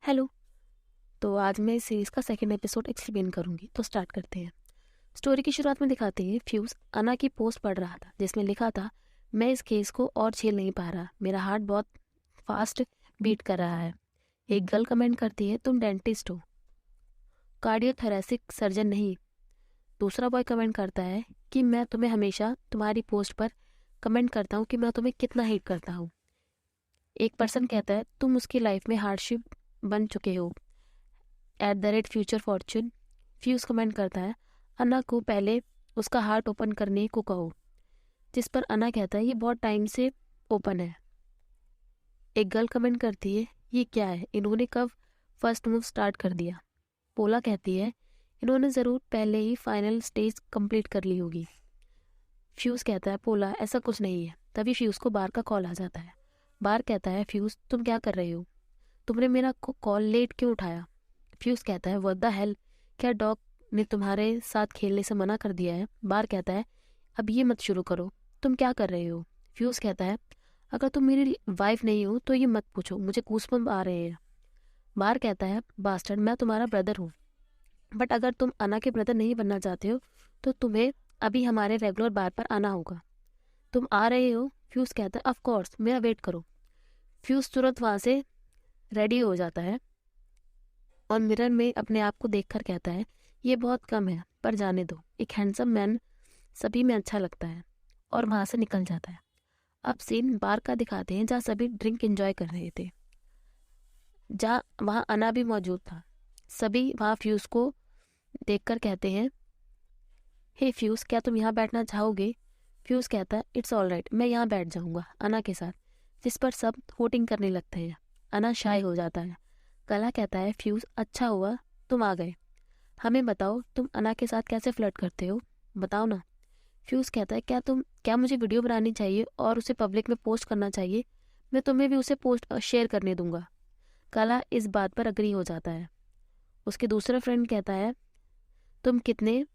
Hello. तो आज मैं इस सीरीज़ का सेकंड एपिसोड एक्सप्लेन करूंगी, तो स्टार्ट करते हैं। स्टोरी की शुरुआत में दिखाते हैं फ्यूज अना की पोस्ट पढ़ रहा था जिसमें लिखा था, मैं इस केस को और झेल नहीं पा रहा, मेरा हार्ट बहुत फास्ट बीट कर रहा है। एक गर्ल कमेंट करती है, तुम डेंटिस्ट हो, कार्डियोथोरेसिक सर्जन नहीं। दूसरा बॉय कमेंट करता है कि मैं तुम्हें हमेशा तुम्हारी पोस्ट पर कमेंट करता हूँ कि मैं तुम्हें कितना हेट करता हूँ। एक पर्सन कहता है, तुम उसकी लाइफ में हार्डशिप बन चुके हो, @फ्यूचर फॉर्चून। फ्यूज कमेंट करता है, अन्ना को पहले उसका हार्ट ओपन करने को कहो। जिस पर अन्ना कहता है, ये बहुत टाइम से ओपन है। एक गर्ल कमेंट करती है, ये क्या है, इन्होंने कब फर्स्ट मूव स्टार्ट कर दिया। पोला कहती है, इन्होंने ज़रूर पहले ही फाइनल स्टेज कंप्लीट कर ली होगी। फ्यूज कहता है, पोला ऐसा कुछ नहीं है। तभी फ्यूज को बार का कॉल आ जाता है। बार कहता है, फ्यूज तुम क्या कर रहे हो, तुमने मेरा कॉल लेट क्यों उठाया। फ्यूज कहता है, व्हाट द हेल, क्या डॉग ने तुम्हारे साथ खेलने से मना कर दिया है। बार कहता है, अब ये मत शुरू करो, तुम क्या कर रहे हो। फ्यूज कहता है, अगर तुम मेरी वाइफ नहीं हो तो ये मत पूछो, मुझे गूज़बम्प आ रहे हैं। बार कहता है, बास्टर्ड, मैं तुम्हारा ब्रदर हूँ, बट अगर तुम अना के ब्रदर नहीं बनना चाहते हो तो तुम्हें अभी हमारे रेगुलर बार पर आना होगा। तुम आ रहे हो। फ्यूज कहता है, ऑफ कोर्स, मेरा वेट करो। फ्यूज तुरंत वहाँ से रेडी हो जाता है और मिरर में अपने आप को देखकर कहता है, ये बहुत कम है पर जाने दो, एक हैंडसम मैन सभी में अच्छा लगता है, और वहाँ से निकल जाता है। अब सीन बार का दिखाते हैं जहाँ सभी ड्रिंक एंजॉय कर रहे थे, जहाँ वहाँ अना भी मौजूद था। सभी वहाँ फ्यूज को देखकर कहते हैं, हे फ्यूज, क्या तुम यहाँ बैठना चाहोगे। फ्यूज कहता है, इट्स ऑल राइट, मैं यहाँ बैठ जाऊँगा अना के साथ। जिस पर सब वोटिंग करने लगते हैं। अना शाय हो जाता है। कला कहता है, फ्यूज अच्छा हुआ तुम आ गए, हमें बताओ तुम अना के साथ कैसे फ्लर्ट करते हो, बताओ ना। फ्यूज कहता है, क्या मुझे वीडियो बनानी चाहिए और उसे पब्लिक में पोस्ट करना चाहिए, मैं तुम्हें भी उसे पोस्ट शेयर करने दूंगा। कला इस बात पर अग्री हो जाता है। उसके दूसरा फ्रेंड कहता है, तुम कितने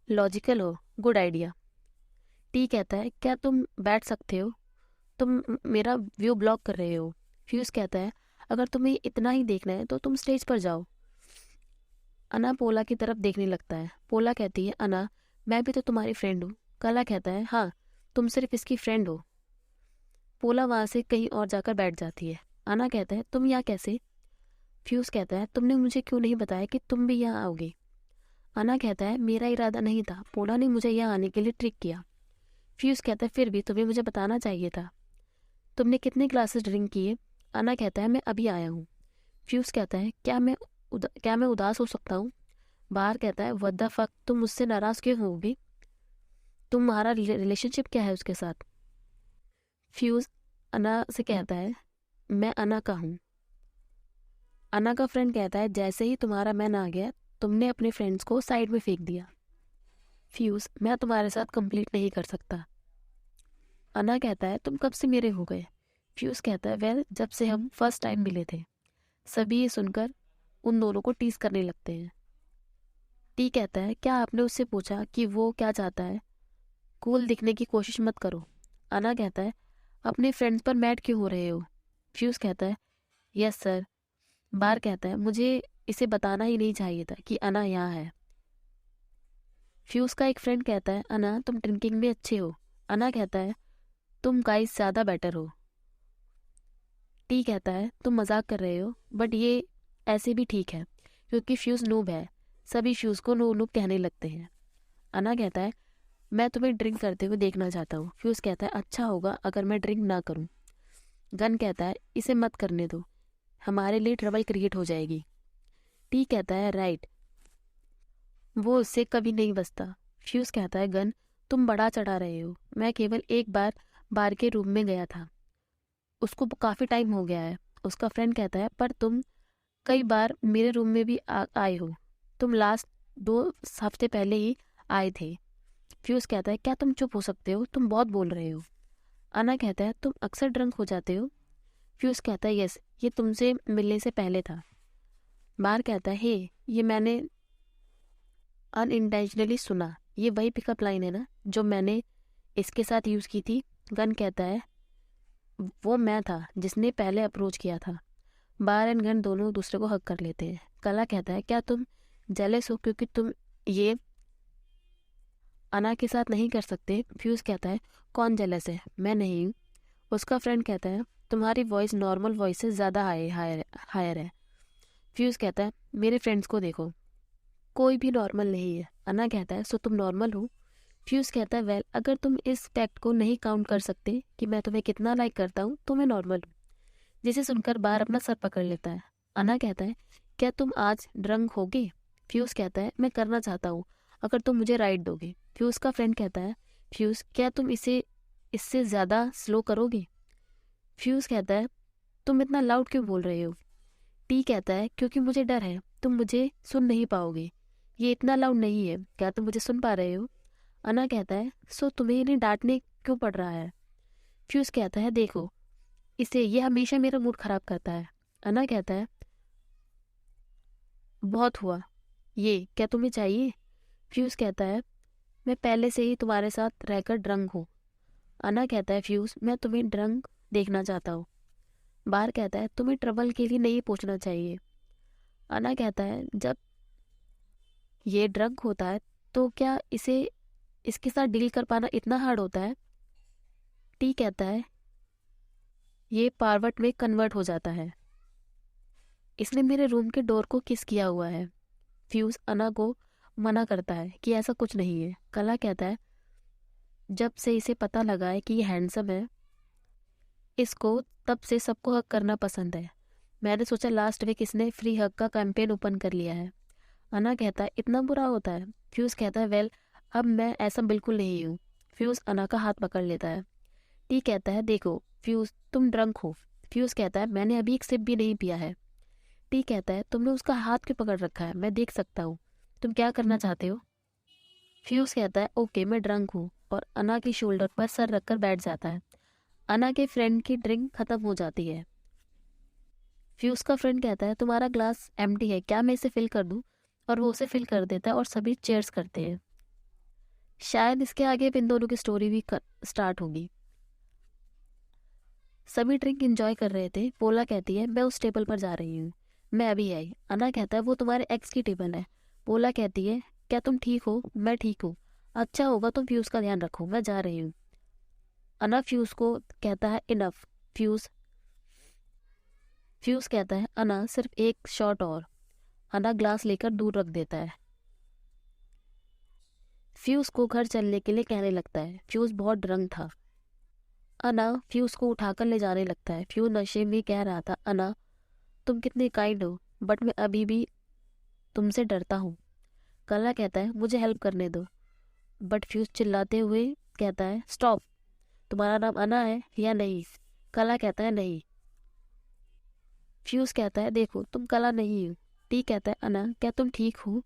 लॉजिकल हो, गुड आइडिया। टी कहता है, क्या तुम बैठ सकते हो, तुम मेरा व्यू ब्लॉक कर रहे हो। फ्यूज कहता है, अगर तुम्हें इतना ही देखना है तो तुम स्टेज पर जाओ। अना पोला की तरफ देखने लगता है। पोला कहती है, अना, मैं भी तो तुम्हारी फ्रेंड हूँ। कला कहता है, हाँ, तुम सिर्फ इसकी फ्रेंड हो। पोला वहाँ से कहीं और जाकर बैठ जाती है। अना कहता है, तुम यहाँ कैसे। फ्यूज कहता है, तुमने मुझे क्यों नहीं बताया कि तुम भी यहाँ आओगे। अना कहता है, मेरा इरादा नहीं था, पोला ने मुझे यहाँ आने के लिए ट्रिक किया। फ्यूज कहता है, फिर भी तुम्हें मुझे बताना चाहिए था। तुमने कितने ग्लासेस ड्रिंक किए। अना कहता है, मैं अभी आया हूँ। फ्यूज कहता है, क्या मैं उदास हो सकता हूँ। बाहर कहता है, व्हाट द फक, तुम मुझसे नाराज क्यों होगी, तुम्हारा रिलेशनशिप क्या है उसके साथ। फ्यूज अना से कहता है, मैं अना का हूँ। अना का फ्रेंड कहता है, जैसे ही तुम्हारा मैन आ गया तुमने अपने फ्रेंड्स को साइड में फेंक दिया। फ्यूज, मैं तुम्हारे साथ कंप्लीट नहीं कर सकता। अना कहता है, तुम कब से मेरे हो गए। फ्यूज कहता है, वेल, जब से हम फर्स्ट टाइम मिले थे। सभी ये सुनकर उन दोनों को टीज करने लगते हैं। टी कहता है, क्या आपने उससे पूछा कि वो क्या चाहता है, कूल दिखने की कोशिश मत करो। अना कहता है, अपने फ्रेंड्स पर मैड क्यों हो रहे हो। फ्यूज कहता है, यस सर। बार कहता है, मुझे इसे बताना ही नहीं चाहिए था कि अना यहाँ है। फ्यूज का एक फ्रेंड कहता है, अना, तुम ड्रिंकिंग में अच्छे हो। अना कहता है, तुम गाइस ज़्यादा बेटर हो। टी कहता है, तुम मजाक कर रहे हो, बट ये ऐसे भी ठीक है क्योंकि फ्यूज नूब है। सभी फ्यूज को नूब नूब कहने लगते हैं। अना कहता है, मैं तुम्हें ड्रिंक करते हुए देखना चाहता हूँ। फ्यूज कहता है, अच्छा होगा अगर मैं ड्रिंक ना करूँ। गन कहता है, इसे मत करने दो, हमारे लिए ट्रबल क्रिएट हो जाएगी। टी कहता है, राइट, वो उससे कभी नहीं बचता। फ्यूज कहता है, गन, तुम बड़ा चढ़ा रहे हो, मैं केवल एक बार बार के रूम में गया था, उसको काफ़ी टाइम हो गया है। उसका फ्रेंड कहता है, पर तुम कई बार मेरे रूम में भी आए हो, तुम लास्ट 2 हफ्ते पहले ही आए थे। फ्यूज कहता है, क्या तुम चुप हो सकते हो, तुम बहुत बोल रहे हो। अना कहता है, तुम अक्सर ड्रंक हो जाते हो। फ्यूज कहता है, यस, ये तुमसे मिलने से पहले था। बार कहता है, हे, ये मैंने अनइंटेंशनली सुना, ये वही पिकअप लाइन है ना जो मैंने इसके साथ यूज़ की थी। गन कहता है, वो मैं था जिसने पहले अप्रोच किया था। बार एंड गन दोनों दूसरे को हक कर लेते हैं। कला कहता है क्या तुम जेलस हो क्योंकि तुम ये अना के साथ नहीं कर सकते? फ्यूज कहता है कौन जेलस है, मैं नहीं हूँ। उसका फ्रेंड कहता है तुम्हारी वॉइस नॉर्मल वॉइस से ज़्यादा हायर है। फ्यूज कहता है मेरे फ्रेंड्स को देखो, कोई भी नॉर्मल नहीं है। अना कहता है सो तुम नॉर्मल हो? फ्यूज कहता है वेल, अगर तुम इस फैक्ट को नहीं काउंट कर सकते कि मैं तुम्हें कितना लाइक करता हूँ तो मैं नॉर्मल हूँ। जिसे सुनकर बार अपना सर पकड़ लेता है। अना कहता है क्या तुम आज ड्रंक होगे? फ्यूज कहता है मैं करना चाहता हूँ अगर तुम मुझे राइड दोगे। फ्यूज का फ्रेंड कहता है फ्यूज क्या तुम इसे इससे ज़्यादा स्लो करोगे? फ्यूज कहता है तुम इतना लाउड क्यों बोल रहे हो? टी कहता है क्योंकि मुझे डर है तुम मुझे सुन नहीं पाओगे, ये इतना लाउड नहीं है, क्या तुम मुझे सुन पा रहे हो? अना कहता है सो तुम्हें इन्हें डांटने क्यों पड़ रहा है? फ्यूज कहता है देखो इसे, ये हमेशा मेरा मूड खराब करता है। अना कहता है बहुत हुआ, ये क्या तुम्हें चाहिए? फ्यूज कहता है मैं पहले से ही तुम्हारे साथ रहकर ड्रंक हूँ। अना कहता है फ्यूज मैं तुम्हें ड्रंक देखना चाहता हूँ। बार कहता है तुम्हें ट्रबल के लिए नहीं पूछना चाहिए। अना कहता है जब ये ड्रंक होता है तो क्या इसे इसके साथ डील कर पाना इतना हार्ड होता है? टी कहता है ये पार्वट में कन्वर्ट हो जाता है, इसने मेरे रूम के डोर को किस किया हुआ है। फ्यूज अना को मना करता है कि ऐसा कुछ नहीं है। कला कहता है जब से इसे पता लगा है कि ये हैंडसम है, इसको तब से सबको हक करना पसंद है। मैंने सोचा लास्ट वीक इसने फ्री हक का कैंपेन ओपन कर लिया है। अना कहता है इतना बुरा होता है? फ्यूज कहता है वेल, अब मैं ऐसा बिल्कुल नहीं हूँ। फ्यूज अना का हाथ पकड़ लेता है। टी कहता है देखो फ्यूज तुम ड्रंक हो। फ्यूज कहता है मैंने अभी एक सिप भी नहीं पिया है। टी कहता है तुमने उसका हाथ क्यों पकड़ रखा है, मैं देख सकता हूँ, तुम क्या करना चाहते हो? फ्यूज कहता है ओके मैं ड्रंक हूँ, और अना की शोल्डर पर सर रखकर बैठ जाता है। अना के फ्रेंड की ड्रिंक खत्म हो जाती है। फ्यूज का फ्रेंड कहता है तुम्हारा ग्लास एम्प्टी है, क्या मैं इसे फिल कर दूं? और वो उसे फिल कर देता है और सभी चेयर्स करते हैं। शायद इसके आगे इन दोनों की स्टोरी भी स्टार्ट होगी। सभी ड्रिंक एंजॉय कर रहे थे। पोला कहती है मैं उस टेबल पर जा रही हूँ, मैं अभी आई। अना कहता है वो तुम्हारे एक्स की टेबल है। पोला कहती है क्या तुम ठीक हो? मैं ठीक हूँ, अच्छा होगा तुम फ्यूज का ध्यान रखो, मैं जा रही हूँ। अना फ्यूज को कहता है इनफ। फ्यूज फ्यूज कहता है अना सिर्फ एक शॉट और। अना ग्लास लेकर दूर रख देता है। फ्यूज को घर चलने के लिए कहने लगता है। फ्यूज बहुत ड्रंक था। अना फ्यूज को उठाकर ले जाने लगता है। फ्यूज नशे में कह रहा था अना तुम कितनी काइंड हो, बट मैं अभी भी तुमसे डरता हूँ। कला कहता है मुझे हेल्प करने दो, बट फ्यूज चिल्लाते हुए कहता है स्टॉप, तुम्हारा नाम अना है या नहीं? कला कहता है नहीं। फ्यूज कहता है देखो तुम कला नहीं हो। टी कहता है अना क्या तुम ठीक हो?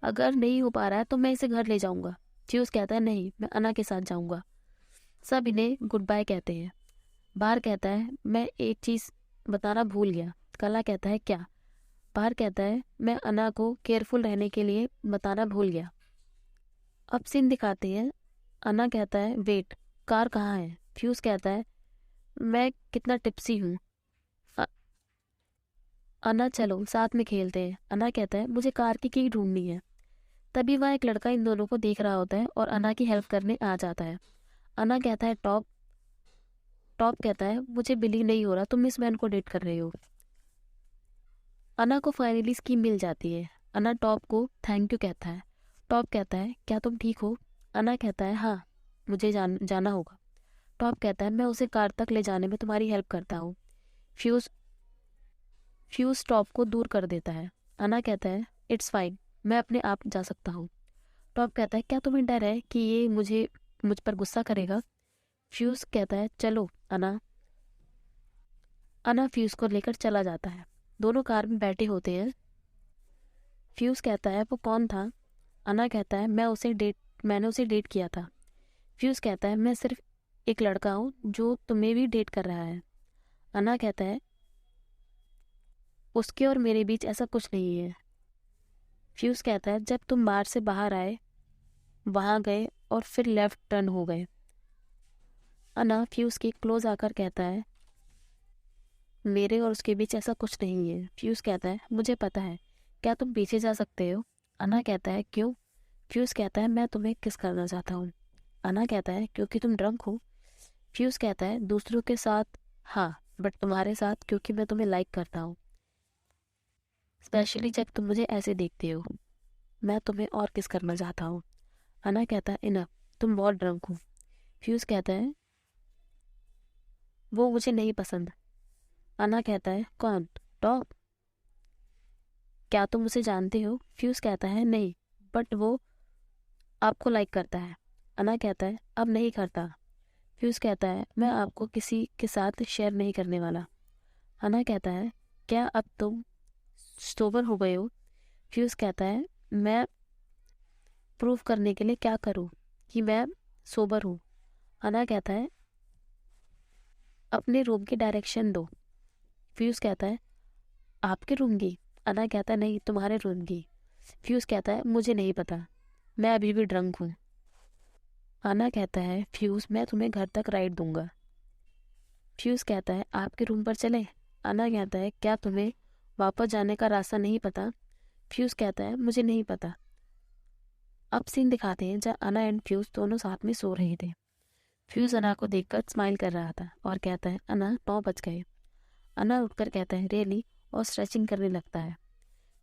अगर नहीं हो पा रहा है तो मैं इसे घर ले जाऊंगा। फ्यूज कहता है नहीं, मैं अना के साथ जाऊंगा। सब इन्हें गुड बाय कहते हैं। बाहर कहता है मैं एक चीज़ बताना भूल गया। कला कहता है क्या? बाहर कहता है मैं अना को केयरफुल रहने के लिए बताना भूल गया। अब सीन दिखाते हैं। अना कहता है वेट, कार कहाँ है? फ्यूज कहता है मैं कितना टिप्सी हूँ। अ- अना चलो साथ में खेलते हैं। अना कहता है मुझे कार की ढूंढनी है। तभी वहाँ एक लड़का इन दोनों को देख रहा होता है और अना की हेल्प करने आ जाता है। अना कहता है टॉप टॉप कहता है मुझे बिलीव नहीं हो रहा तुम इस मैन को डेट कर रहे हो। अना को फाइनली स्कीम मिल जाती है। अना टॉप को थैंक यू कहता है। टॉप कहता है क्या तुम ठीक हो? अना कहता है हाँ, मुझे जाना होगा। टॉप कहता है मैं उसे कार तक ले जाने में तुम्हारी हेल्प करता हूँ। फ्यूज फ्यूज टॉप को दूर कर देता है। अना कहता है इट्स फाइन, मैं अपने आप जा सकता हूँ। टॉप कहता है क्या तुम्हें डर है कि ये मुझ पर गुस्सा करेगा? फ्यूज कहता है चलो अना। अना फ्यूज को लेकर चला जाता है। दोनों कार में बैठे होते हैं। फ्यूज कहता है वो कौन था? अना कहता है मैंने उसे डेट किया था। फ्यूज कहता है मैं सिर्फ एक लड़का हूँ जो तुम्हें भी डेट कर रहा है। अना कहता है उसके और मेरे बीच ऐसा कुछ नहीं है। फ्यूज कहता है जब तुम बार से बाहर आए, वहाँ गए और फिर लेफ्ट टर्न हो गए। अना फ्यूज के क्लोज आकर कहता है मेरे और उसके बीच ऐसा कुछ नहीं है। फ्यूज कहता है मुझे पता है, क्या तुम पीछे जा सकते हो? अना कहता है क्यों? फ्यूज कहता है मैं तुम्हें किस करना चाहता हूँ। अना कहता है क्योंकि तुम ड्रंक हो। फ्यूज कहता है दूसरों के साथ हाँ, बट तुम्हारे साथ क्योंकि मैं तुम्हें लाइक करता हूँ, स्पेशली जब तुम मुझे ऐसे देखते हो। मैं तुम्हें और किस करना चाहता हूँ। अना कहता है इनफ, तुम बहुत ड्रंक हो। फ्यूज कहता है वो मुझे नहीं पसंद। अना कहता है कौन? टॉप? क्या तुम उसे जानते हो? फ्यूज कहता है नहीं, बट वो आपको लाइक करता है। अना कहता है अब नहीं करता। फ्यूज कहता है मैं आपको किसी के साथ शेयर नहीं करने वाला। अना कहता है क्या अब तुम सोबर हो गए हो? फ्यूज कहता है मैं प्रूव करने के लिए क्या करूं कि मैं सोबर हूँ। अना कहता है अपने रूम की डायरेक्शन दो। फ्यूज कहता है आपके रूम की? अना कहता है नहीं, तुम्हारे रूम की। फ्यूज कहता है मुझे नहीं पता, मैं अभी भी ड्रंक हूँ। अना कहता है फ्यूज मैं तुम्हें घर तक राइड दूंगा। फ्यूज कहता है आपके रूम पर चलें? अना कहता है क्या तुम्हें वापस जाने का रास्ता नहीं पता? फ्यूज कहता है मुझे नहीं पता। अब सीन दिखाते हैं जहाँ अना एंड फ्यूज दोनों साथ में सो रहे थे। फ्यूज अना को देखकर स्माइल कर रहा था और कहता है अना 9 बज गए। अना उठकर कहता है रियली, और स्ट्रेचिंग करने लगता है।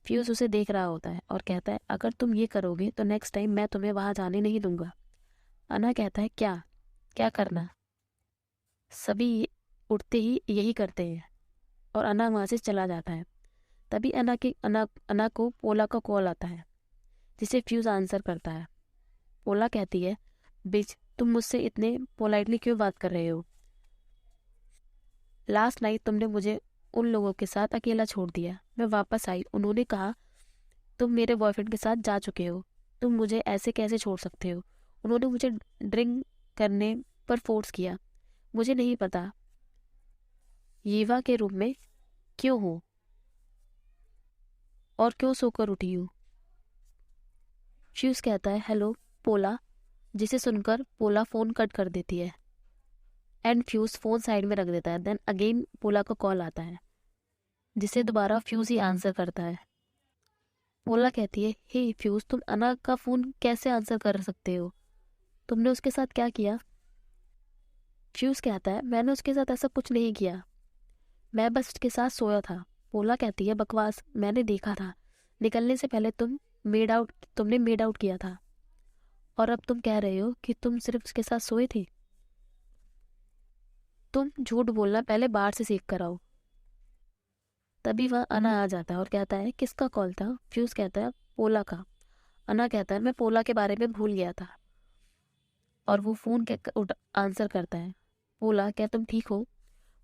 फ्यूज उसे देख रहा होता है और कहता है अगर तुम ये करोगे तो नेक्स्ट टाइम मैं तुम्हें वहां जाने नहीं दूंगा। अना कहता है क्या क्या करना? सभी उठते ही यही करते हैं, और अना वहां से चला जाता है। तभी अना को पोला का कॉल आता है, जिसे फ्यूज आंसर करता है। पोला कहती है बिच, तुम मुझसे इतने पोलाइटली क्यों बात कर रहे हो? लास्ट नाइट तुमने मुझे उन लोगों के साथ अकेला छोड़ दिया। मैं वापस आई, उन्होंने कहा तुम मेरे बॉयफ्रेंड के साथ जा चुके हो, तुम मुझे ऐसे कैसे छोड़ सकते हो? उन्होंने मुझे ड्रिंक करने पर फोर्स किया। मुझे नहीं पता यीवा के रूम में क्यों हूँ और क्यों सोकर उठी हूँ। फ्यूज कहता है हेलो पोला, जिसे सुनकर पोला फोन कट कर देती है एंड फ्यूज फोन साइड में रख देता है। देन अगेन पोला का कॉल आता है, जिसे दोबारा फ्यूज ही आंसर करता है। पोला कहती है हे फ्यूज, तुम अना का फोन कैसे आंसर कर सकते हो? तुमने उसके साथ क्या किया? फ्यूज कहता है मैंने उसके साथ ऐसा कुछ नहीं किया, मैं बस उसके साथ सोया था। पोला कहती है बकवास, मैंने देखा था, निकलने से पहले तुमने मेड आउट किया था, और अब तुम कह रहे हो कि तुम सिर्फ उसके साथ सोए थे। तुम झूठ बोलना पहले बाहर से सीख कर आओ। तभी वह अना आ जाता है और कहता है किसका कॉल था? फ्यूज कहता है पोला का। अना कहता है मैं पोला के बारे में भूल गया था, और वो फोन के आंसर करता है। पोला क्या तुम ठीक हो?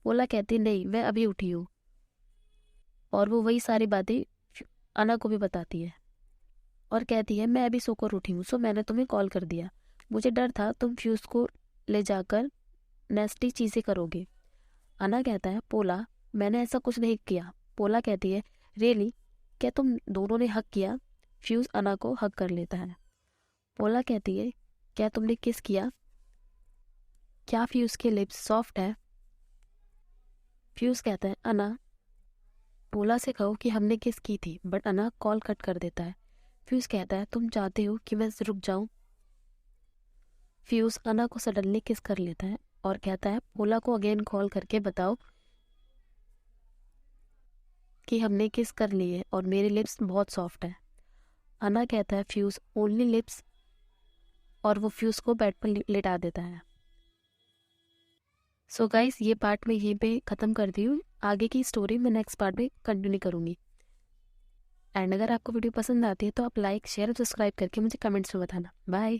पोला कहती नहीं, मैं अभी उठी हूँ, और वो वही सारी बातें अना को भी बताती है और कहती है मैं अभी सोकर उठी हूँ, सो मैंने तुम्हें कॉल कर दिया। मुझे डर था तुम फ्यूज को ले जाकर नेस्टी चीजें करोगे। अना कहता है पोला मैंने ऐसा कुछ नहीं किया। पोला कहती है रियली, क्या तुम दोनों ने हक किया? फ्यूज अना को हक कर लेता है। पोला कहती है क्या तुमने किस किया? क्या फ्यूज के लिप्स सॉफ्ट है? फ्यूज कहता है अना, पोला से कहो कि हमने किस की थी, बट अना कॉल कट कर देता है। फ्यूज कहता है तुम चाहते हो कि मैं रुक जाऊं? फ्यूज अना को सडनली किस कर लेता है और कहता है पोला को अगेन कॉल करके बताओ कि हमने किस कर ली है और मेरे लिप्स बहुत सॉफ्ट है। अना कहता है फ्यूज ओनली लिप्स, और वो फ्यूज को बेड पर लेटा देता है। सो गाइस, ये पार्ट में यहीं पे ख़त्म करती हूँ। आगे की स्टोरी मैं नेक्स्ट पार्ट में कंटिन्यू करूँगी। एंड अगर आपको वीडियो पसंद आती है तो आप लाइक शेयर और सब्सक्राइब करके मुझे कमेंट्स में बताना। बाय।